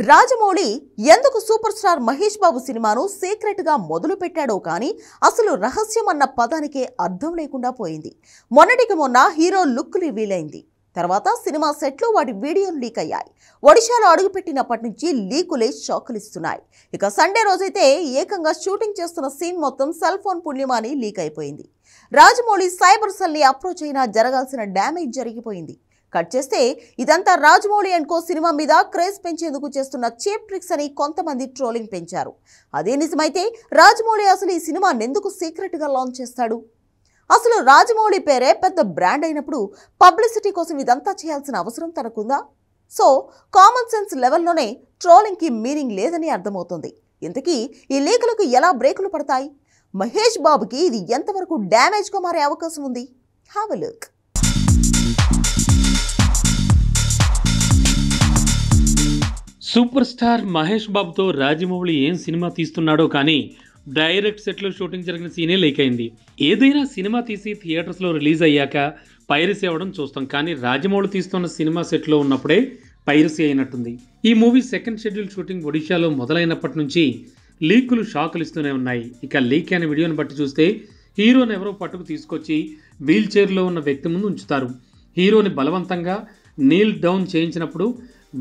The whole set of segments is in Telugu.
రాజమౌళి ఎందుకు సూపర్ స్టార్ మహేష్ బాబు సినిమాను సీక్రెట్ గా మొదలు పెట్టాడో కానీ అసలు రహస్యం అన్న పదానికే అర్థం లేకుండా పోయింది. మొన్నటికి మొన్న హీరో లుక్ రివీల్ అయింది. తర్వాత సినిమా సెట్లో వాటి వీడియోలు లీక్ అయ్యాయి. ఒడిశాలో అడుగుపెట్టినప్పటి నుంచి లీకులే షాకులిస్తున్నాయి. ఇక సండే రోజైతే ఏకంగా షూటింగ్ చేస్తున్న సీన్ మొత్తం సెల్ ఫోన్ పుణ్యమాని లీక్ అయిపోయింది. రాజమౌళి సైబర్ సెల్ ని అప్రోచ్ అయినా జరగాల్సిన డ్యామేజ్ జరిగిపోయింది. కట్ చేస్తే ఇదంతా రాజమౌళి అండ్ కో సినిమా మీద క్రేజ్ పెంచేందుకు చేస్తున్న చీప్ ట్రిక్స్ అని కొంతమంది ట్రోలింగ్ పెంచారు. అదే నిజమైతే రాజమౌళి అసలు ఈ సినిమాని ఎందుకు సీక్రెట్ గా లాంచ్ చేస్తాడు? అసలు రాజమౌళి పేరే పెద్ద బ్రాండ్ అయినప్పుడు పబ్లిసిటీ కోసం ఇదంతా చేయాల్సిన అవసరం తనకుందా? సో కామన్ సెన్స్ లెవెల్లోనే ట్రోలింగ్ కి మీనింగ్ లేదని అర్థమవుతుంది. ఇంతకీ ఈ లీకులకు ఎలా బ్రేకులు పడతాయి? మహేష్ బాబుకి ఇది ఎంతవరకు డ్యామేజ్ గా మారే అవకాశం ఉంది? Have a look. Super star Mahesh బాబుతో రాజమౌళి ఏం సినిమా తీస్తున్నాడో కానీ డైరెక్ట్ సెట్లో షూటింగ్ జరిగిన సీనే లీక్ అయింది. ఏదైనా సినిమా తీసి థియేటర్స్లో రిలీజ్ అయ్యాక పైరసీ అవ్వడం చూస్తాం, కానీ రాజమౌళి తీస్తున్న సినిమా సెట్లో ఉన్నప్పుడే పైరసీ అయినట్టుంది. ఈ మూవీ సెకండ్ షెడ్యూల్ షూటింగ్ ఒడిశాలో మొదలైనప్పటి నుంచి లీకులు షాకులు ఇస్తూనే ఉన్నాయి. ఇక లీక్ అయిన వీడియోని బట్టి చూస్తే హీరోని ఎవరో పట్టుకు తీసుకొచ్చి వీల్ చైర్లో ఉన్న వ్యక్తి ముందు ఉంచుతారు. హీరోని బలవంతంగా నీల్ డౌన్ చేయించినప్పుడు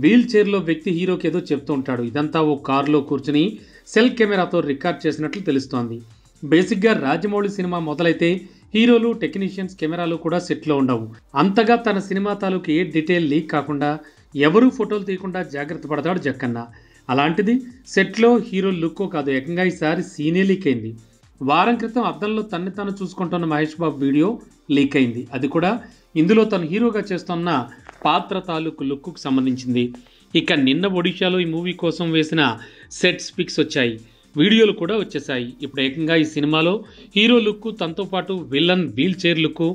వీల్ చైర్లో వ్యక్తి హీరోకి ఏదో చెప్తూ ఉంటాడు. ఇదంతా ఓ కారులో కూర్చుని సెల్ కెమెరాతో రికార్డ్ చేసినట్లు తెలుస్తోంది. బేసిక్గా రాజమౌళి సినిమా మొదలైతే హీరోలు, టెక్నీషియన్స్, కెమెరాలు కూడా సెట్లో ఉండవు. అంతగా తన సినిమా తాలూకు ఏ డీటెయిల్ లీక్ కాకుండా ఎవరూ ఫోటోలు తీయకుండా జాగ్రత్త పడతాడు జక్కన్న. అలాంటిది సెట్లో హీరో లుక్కో కాదు, ఏకంగా ఈసారి సీనే లీక్ అయింది. వారం క్రితం అద్దంలో తన్ని తాను చూసుకుంటున్న మహేష్ బాబు వీడియో లీక్ అయింది. అది కూడా ఇందులో తను హీరోగా చేస్తున్న పాత్ర తాలూకు లుక్కు సంబంధించింది. ఇక నిన్న ఒడిశాలో ఈ మూవీ కోసం వేసిన సెట్స్ పిక్స్ వచ్చాయి, వీడియోలు కూడా వచ్చేసాయి. ఇప్పుడు ఏకంగా ఈ సినిమాలో హీరో లుక్కు, తనతో పాటు విలన్ వీల్ చైర్ లుక్కు,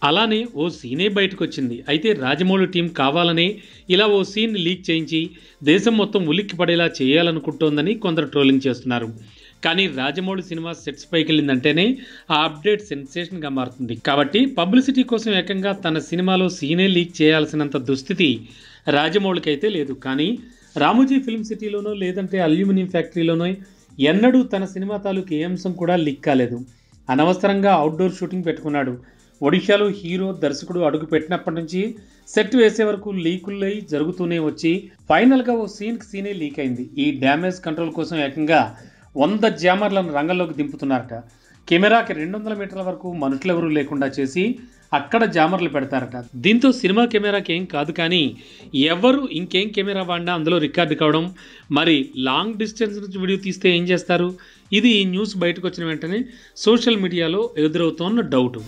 అలానే ఓ సీనే బయటకు వచ్చింది. అయితే రాజమౌళి టీం కావాలనే ఇలా ఓ సీన్ లీక్ చేయించి దేశం మొత్తం ఉలిక్కి పడేలా చేయాలనుకుంటోందని కొందరు ట్రోలింగ్ చేస్తున్నారు. కానీ రాజమౌళి సినిమా సెట్స్ పైకి వెళ్ళిందంటేనే ఆ అప్డేట్ సెన్సేషన్గా మారుతుంది. కాబట్టి పబ్లిసిటీ కోసం ఏకంగా తన సినిమాలో సీనే లీక్ చేయాల్సినంత దుస్థితి రాజమౌళికి అయితే లేదు. కానీ రామోజీ ఫిల్మ్ సిటీలోనో లేదంటే అల్యూమినియం ఫ్యాక్టరీలోనో ఎన్నడూ తన సినిమా తాలూకు ఏ అంశం కూడా లీక్ కాలేదు. అనవసరంగా అవుట్డోర్ షూటింగ్ పెట్టుకున్నాడు. ఒడిశాలో హీరో, దర్శకుడు అడుగు పెట్టినప్పటి నుంచి సెట్ వేసే వరకు లీకులై జరుగుతూనే వచ్చి ఫైనల్గా ఓ సీనే లీక్ అయింది. ఈ డ్యామేజ్ కంట్రోల్ కోసం ఏకంగా 100 జామర్లను రంగంలోకి దింపుతున్నారట. కెమెరాకి 200 మీటర్ల వరకు మనుషులెవరూ లేకుండా చేసి అక్కడ జామర్లు పెడతారట. దీంతో సినిమా కెమెరాకి ఏం కాదు, కానీ ఎవరు ఇంకేం కెమెరా వాడినా అందులో రికార్డు కావడం. మరి లాంగ్ డిస్టెన్స్ నుంచి వీడియో తీస్తే ఏం చేస్తారు? ఇది ఈ న్యూస్ బయటకు వచ్చిన వెంటనే సోషల్ మీడియాలో ఎదురవుతోన్న డౌట్.